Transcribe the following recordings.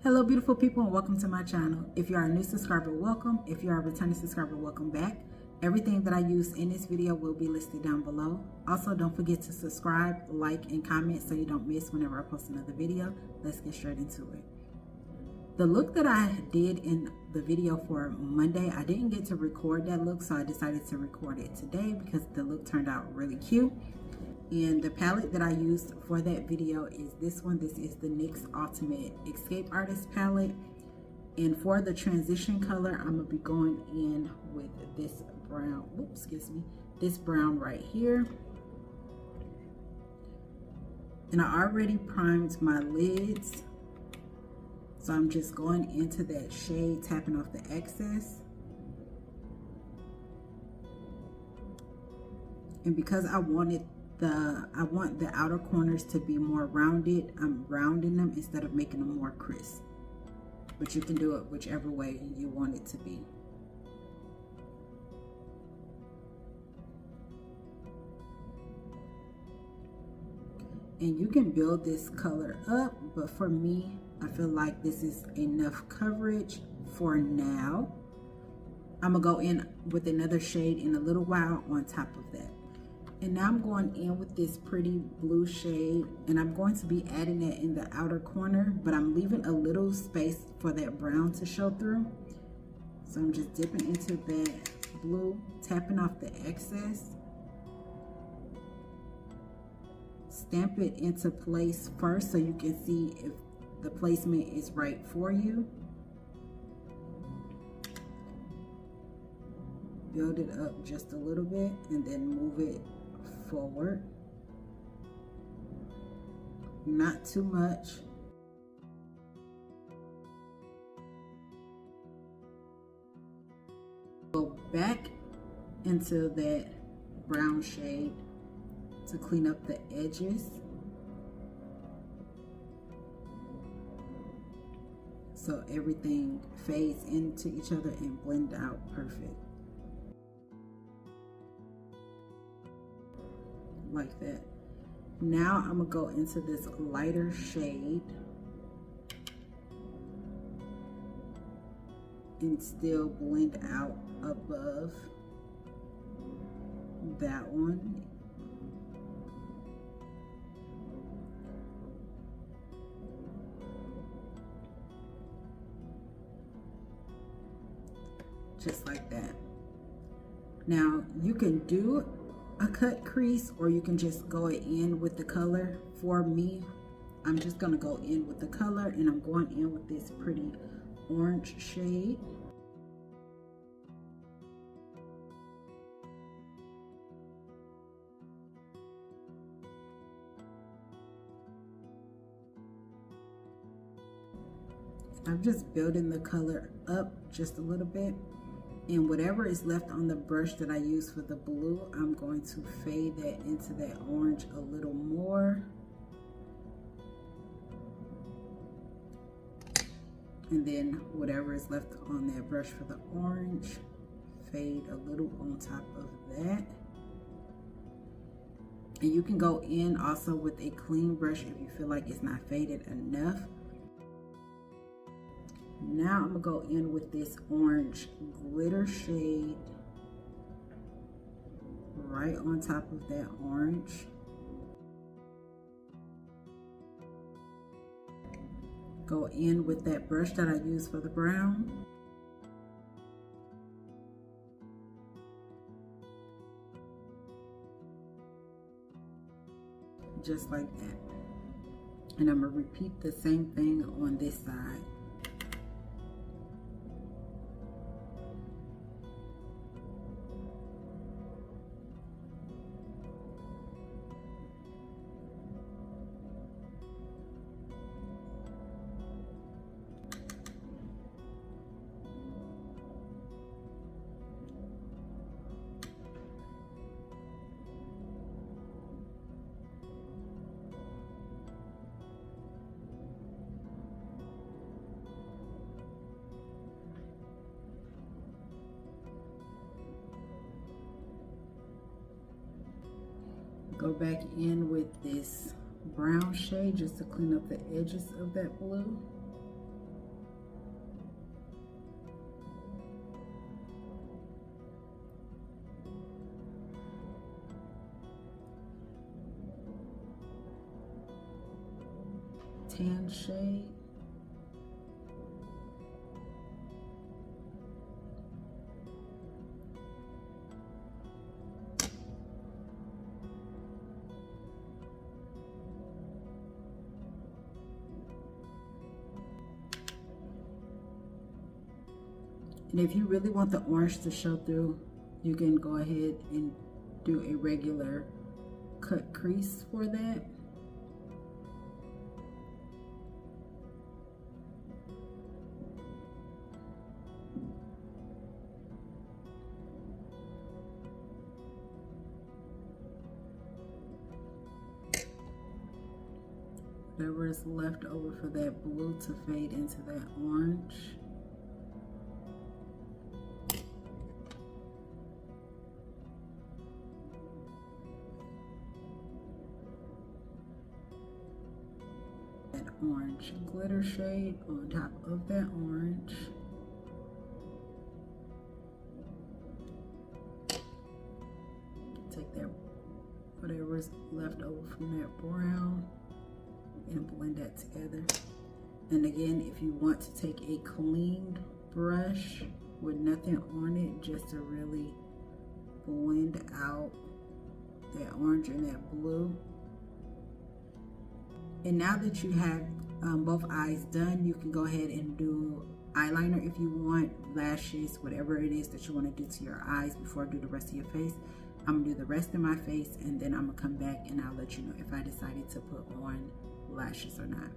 Hello beautiful people, and welcome to my channel. If you are a new subscriber, welcome. If you are a returning subscriber, welcome back. Everything that I use in this video will be listed down below. Also, don't forget to subscribe, like, and comment so you don't miss whenever I post another video. Let's get straight into it. The look that I did in the video for Monday, I didn't get to record that look, so I decided to record it today because the look turned out really cute. And the palette that I used for that video is this one. This is the NYX Ultimate Escape Artist palette. And for the transition color, I'm gonna be going in with this brown, oops, excuse me, this brown right here. And I already primed my lids, so I'm just going into that shade, tapping off the excess. And because I want the outer corners to be more rounded, I'm rounding them instead of making them more crisp. But you can do it whichever way you want it to be. And you can build this color up, but for me, I feel like this is enough coverage for now. I'm gonna go in with another shade in a little while on top of that. And now I'm going in with this pretty blue shade, and I'm going to be adding that in the outer corner, but I'm leaving a little space for that brown to show through. So I'm just dipping into that blue, tapping off the excess. Stamp it into place first so you can see if the placement is right for you. Build it up just a little bit and then move it forward, not too much. Go back into that brown shade to clean up the edges, so everything fades into each other and blend out perfect. Like that. Now I'm gonna go into this lighter shade and still blend out above that one. Just like that. Now you can do a cut crease, or you can just go in with the color. For me, I'm just gonna go in with the color, and I'm going in with this pretty orange shade. I'm just building the color up just a little bit. And whatever is left on the brush that I use for the blue, I'm going to fade that into that orange a little more. And then whatever is left on that brush for the orange, fade a little on top of that. And you can go in also with a clean brush if you feel like it's not faded enough. Now I'm gonna go in with this orange glitter shade right on top of that orange. Go in with that brush that I used for the brown. Just like that. And I'm gonna repeat the same thing on this side. Go back in with this brown shade just to clean up the edges of that blue. tan shade. And if you really want the orange to show through, you can go ahead and do a regular cut crease for that. Whatever is left over for that blue to fade into that orange. That orange glitter shade on top of that orange. Take that, whatever's left over from that brown, and blend that together. And again, if you want to take a clean brush with nothing on it, just to really blend out that orange and that blue. And now that you have both eyes done, you can go ahead and do eyeliner if you want, lashes, whatever it is that you want to do to your eyes before I do the rest of your face. I'm gonna do the rest of my face, and then I'm gonna come back and I'll let you know if I decided to put on lashes or not.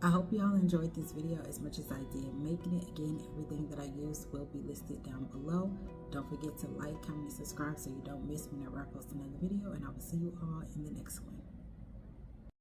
I hope y'all enjoyed this video as much as I did making it. Again, everything that I use will be listed down below. Don't forget to like, comment, and subscribe so you don't miss whenever I post another video, and I will see you all in the next one.